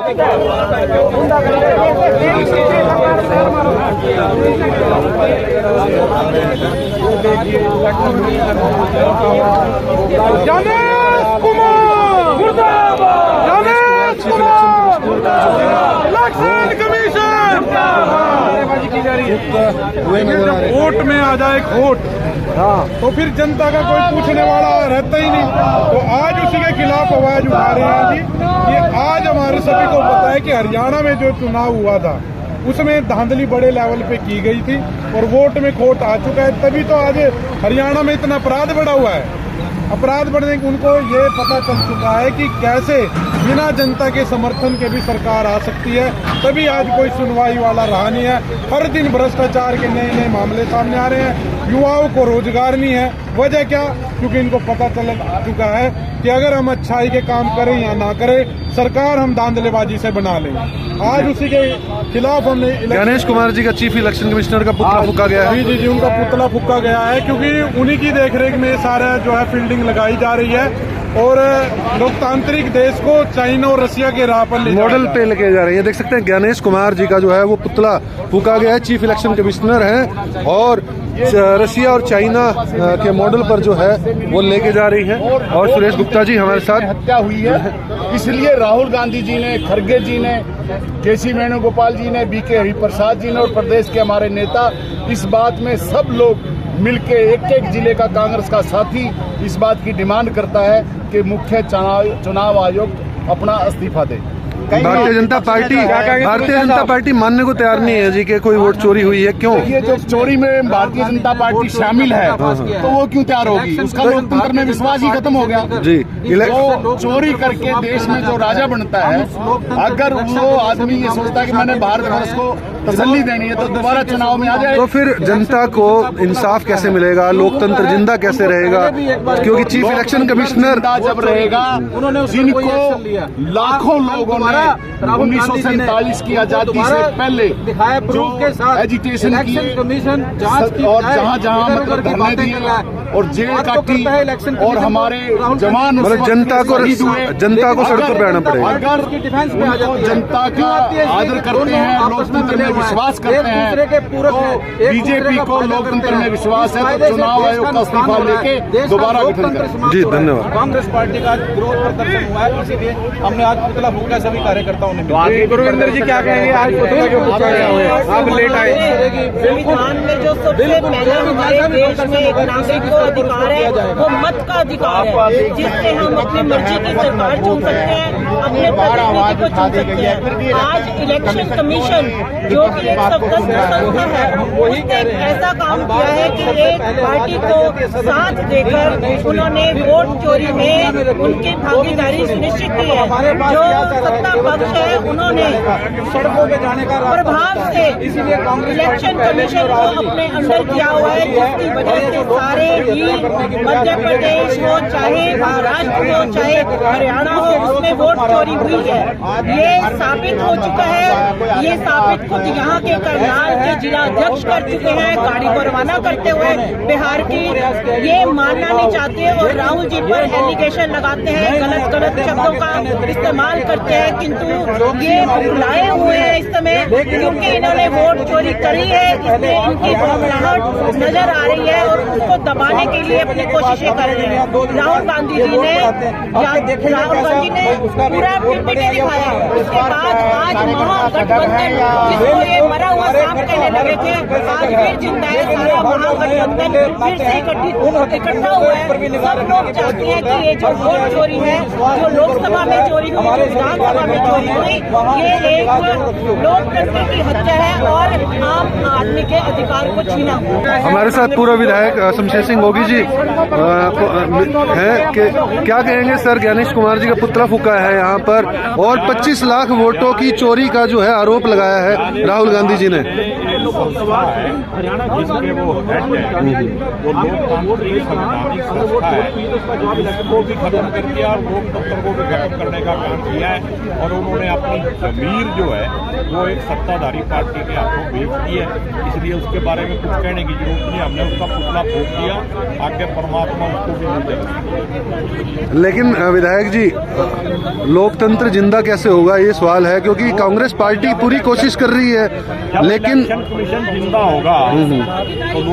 Vote में आ जाए खोट, तो फिर जनता का कोई पूछने वाला रहता ही नहीं। तो आज उसी के खिलाफ आवाज उठा रहे हैं जी। कि आज हमारे सभी को पता है कि हरियाणा में जो चुनाव हुआ था उसमें धांधली बड़े लेवल पे की गई थी और वोट में खोट आ चुका है, तभी तो आज हरियाणा में इतना अपराध बढ़ा हुआ है। अपराध बढ़ने के उनको ये पता चल चुका है कि कैसे बिना जनता के समर्थन के भी सरकार आ सकती है, तभी आज कोई सुनवाई वाला रहा नहीं है। हर दिन भ्रष्टाचार के नए नए मामले सामने आ रहे हैं। युवाओं को रोजगार नहीं है, वजह क्या? क्योंकि इनको पता चल चुका है कि अगर हम अच्छाई के काम करें या ना करें, सरकार हम धांधलेबाजी से बना लेंगे। आज उसी के खिलाफ हमने गणेश कुमार जी का चीफ इलेक्शन कमिश्नर का पुतला फूका गया है। जी, उनका पुतला फूका गया है, क्योंकि उन्हीं की देखरेख में सारा जो है फील्डिंग लगाई जा रही है और लोकतांत्रिक देश को चाइना और रशिया के राह पर मॉडल पे लेके जा रही है। देख सकते हैं गणेश कुमार जी का जो है वो पुतला फूका गया है। चीफ इलेक्शन कमिश्नर है और रशिया और चाइना के मॉडल पर जो है वो लेके जा रही है। और सुरेश गुप्ता जी हमारे साथ। हत्या हुई है, इसलिए राहुल गांधी जी ने, खड़गे जी ने, केसी वेणुगोपाल जी ने, बीके हरिप्रसाद जी ने और प्रदेश के हमारे नेता इस बात में सब लोग मिलके एक एक जिले का कांग्रेस का साथी इस बात की डिमांड करता है कि मुख्य चुनाव आयोग अपना इस्तीफा दे। भारतीय जनता पार्टी मानने को तैयार नहीं है जी कि कोई वोट चोरी हुई है। क्यों? ये जो चोरी में भारतीय जनता पार्टी शामिल है तो वो क्यों तैयार होगी? उसका लोकतंत्र में विश्वास ही खत्म हो गया जी। तो चोरी करके देश में जो राजा बनता है, अगर वो आदमी ये सोचता है कि मैंने भारतवर्ष को तसल्ली देनी है तो दोबारा चुनाव में आ जाए, तो फिर जनता को इंसाफ कैसे मिलेगा? लोकतंत्र जिंदा कैसे रहेगा? क्योंकि चीफ इलेक्शन कमिश्नर जब रहेगा, जिनको लाखों लोगों ने 1947 की आजादी से पहले जो एजिटेशन की और जहाँ मतलब धरने दिए और जेल काटी और हमारे जवान जनता को सड़कों पे आना पड़ेगा। अगर उनको जनता का आदर करते हैं, लोकतंत्र में विश्वास करते हैं, तो बीजेपी को लोकतंत्र में विश्वास है तो चुनाव आयोग का इस्तीफा लेके दोबारा गठन करें। जी धन्यवाद। कांग्रेस पार्टी का विरोध प्रदर्शन हुआ है, इसीलिए हमने आज पुतला फूका सभी कार्यकर्ताओं ने। गुरविंदर जी क्या कहेंगे? आज पुतला क्यों फूका गया हुआ है? आप लेट आए। संविधान में जो सबसे पहला हमारे देश में एक नागरिक को अधिकार है वो मत का अधिकार है, जिससे हम अपनी मर्जी की सरकार चुन सकते हैं, अपने प्रतिनिधि को चुन सकते हैं। आज इलेक्शन कमीशन जो कि एक सदस्य संस्था है, उसने एक ऐसा काम किया है कि एक पार्टी को साथ देकर उन्होंने वोट चोरी में उनकी भागीदारी सुनिश्चित की है। जो सत्ता पक्ष है उन्होंने सड़कों पे जाने का प्रभाव से इलेक्शन कमीशन को अपने अंडर किया हुआ है, जिसकी वजह से सारे ही मध्य प्रदेश हो, चाहे महाराष्ट्र हो, चाहे हरियाणा हो, उसमें वोट चोरी हुई है। ये साबित हो चुका है। ये साबित खुद यहाँ के करनाल के जिला अध्यक्ष कर चुके हैं, गाड़ी को रवाना करते हुए बिहार की। ये मानना नहीं चाहते और राहुल जी पर एलिगेशन लगाते हैं, गलत शब्दों का इस्तेमाल करते हैं, किंतु ये बुलाए हुए हैं इस समय क्योंकि इन्होंने वोट चोरी करी है, इसलिए इनकी बौखलाहट नजर आ रही है और उसको दबाने के लिए अपनी कोशिशें कर रहे हैं। राहुल गांधी जी ने पूरा पीपीटी दिखाया, उसके बाद आज महागठबंधन जिसको ये मरा हुआ सांप कहने लगे थे, आज फिर जिंदा है। सारा महागठबंधन फिर से इकट्ठा हुआ है। सब लोग चाहते हैं कि ये जो वोट चोरी है, जो लोकसभा में चोरी हुई, जो विधानसभा में चोरी हुई, ये एक लोकतंत्र की हत्या है और आम आदमी के अधिकार को छीना। हमारे साथ पूर्व विधायक शमशेर सिंह गोगी जी हैं कि क्या कहेंगे सर? गणेश कुमार जी का पुतला फूका है यहाँ पर और 25 लाख वोटों की चोरी का जो है आरोप लगाया है राहुल गांधी जी ने। संस्था है जिसके वो हेड है, वो लोकतांत्रिक संवैधानिक संस्था है, उसको भी खत्म कर दिया और लोकतंत्र को भी खत्म करने का काम किया है। और उन्होंने अपनी जमीर जो है वो एक सत्ताधारी पार्टी के हाथों बेच दी है, इसलिए उसके बारे में कुछ कहने की जरूरत नहीं। हमने उसका पुतला फूंक दिया, आगे परमात्मा उसको भी मिल जाएगा। लेकिन विधायक जी, लोकतंत्र जिंदा कैसे होगा, ये सवाल है, क्योंकि कांग्रेस पार्टी पूरी कोशिश कर रही है, लेकिन इलेक्शन कमीशन जिंदा होगा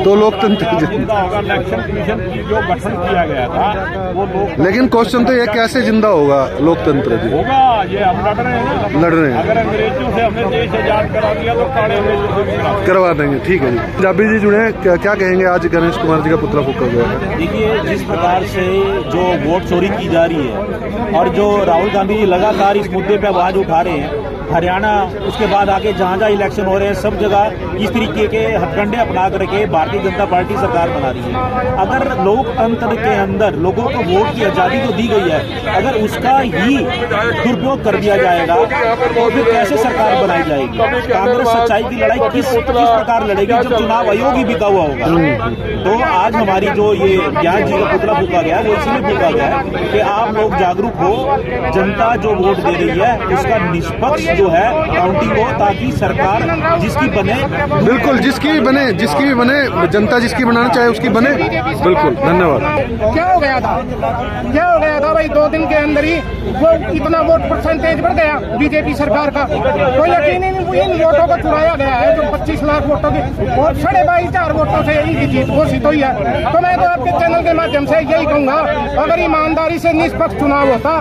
तो लोकतंत्र जिंदा होगा। इलेक्शन कमीशन की जो गठन किया गया था वो लोग, लेकिन क्वेश्चन तो ये कैसे जिंदा होगा लोकतंत्र जी? होगा, ये हम लड़ रहे हैं ना, लड़ रहे हैं। अगर अंग्रेजों से हमने देश आजाद करा दिया तो काले अंग्रेजों से भी करवा देंगे। ठीक है जी। पंजाबी जी जुड़े हैं, क्या कहेंगे? आज गणेश कुमार जी का पुतला फूंका गया है। देखिए, जिस प्रकार से जो वोट चोरी की जा रही है और जो राहुल गांधी जी लगातार इस मुद्दे पे आवाज उठा रहे हैं, हरियाणा उसके बाद आगे जहां जहां इलेक्शन हो रहे हैं सब जगह इस तरीके के हथकंडे अपना करके भारतीय जनता पार्टी सरकार बना रही है। अगर लोकतंत्र के अंदर लोगों को वोट की आजादी तो दी गई है, अगर उसका ही दुरुपयोग कर दिया जाएगा तो फिर कैसे सरकार बनाई जाएगी? कांग्रेस सच्चाई की लड़ाई किस प्रकार लड़ेगी जब चुनाव आयोग ही बिका हुआ होगा? तो आज हमारी जो ये ज्ञान जी का पुतला फूंका गया है वो इसलिए फूंका गया है कि आप लोग जागरूक हो, जनता जो वोट दे रही है उसका निष्पक्ष जो है काउंटिंग हो, ताकि सरकार जिसकी बने, बिल्कुल जिसकी भी बने, जनता जिसकी बनाना चाहे उसकी बने। बिल्कुल, धन्यवाद। क्या हो गया था भाई, 2 दिन के अंदर ही वो इतना वोट परसेंटेज बढ़ गया बीजेपी सरकार का। तो यकीन ही नहीं, इन वोटों को चुराया गया है जो 25 लाख वोटों की और 22,500 वोटों से इनकी जीत घोषित हुई है। तो मैं तो आपके चैनल के माध्यम से यही कहूंगा, अगर ईमानदारी से निष्पक्ष चुनाव होता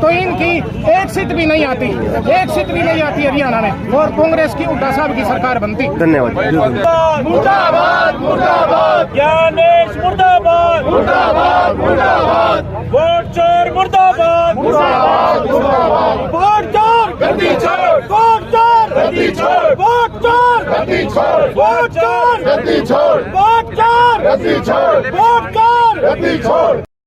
तो इनकी एक सीट भी नहीं आती हरियाणा में, और कांग्रेस की हुड्डा साहब की सरकार बनती। धन्यवाद। मुर्दाबाद मुर्दाबाद, ज्ञानेश मुर्दाबाद मुर्दाबाद मुर्दाबाद, वोट चोर मुर्दाबाद मुर्दाबाद मुर्दाबाद, वोट चोर गद्दी छोड़, वोट चोर गद्दी छोड़, वोट चोर गद्दी छोड़, वोट चोर गद्दी छोड़, वोट चोर गद्दी छोड़, वोट चोर गद्दी छोड़।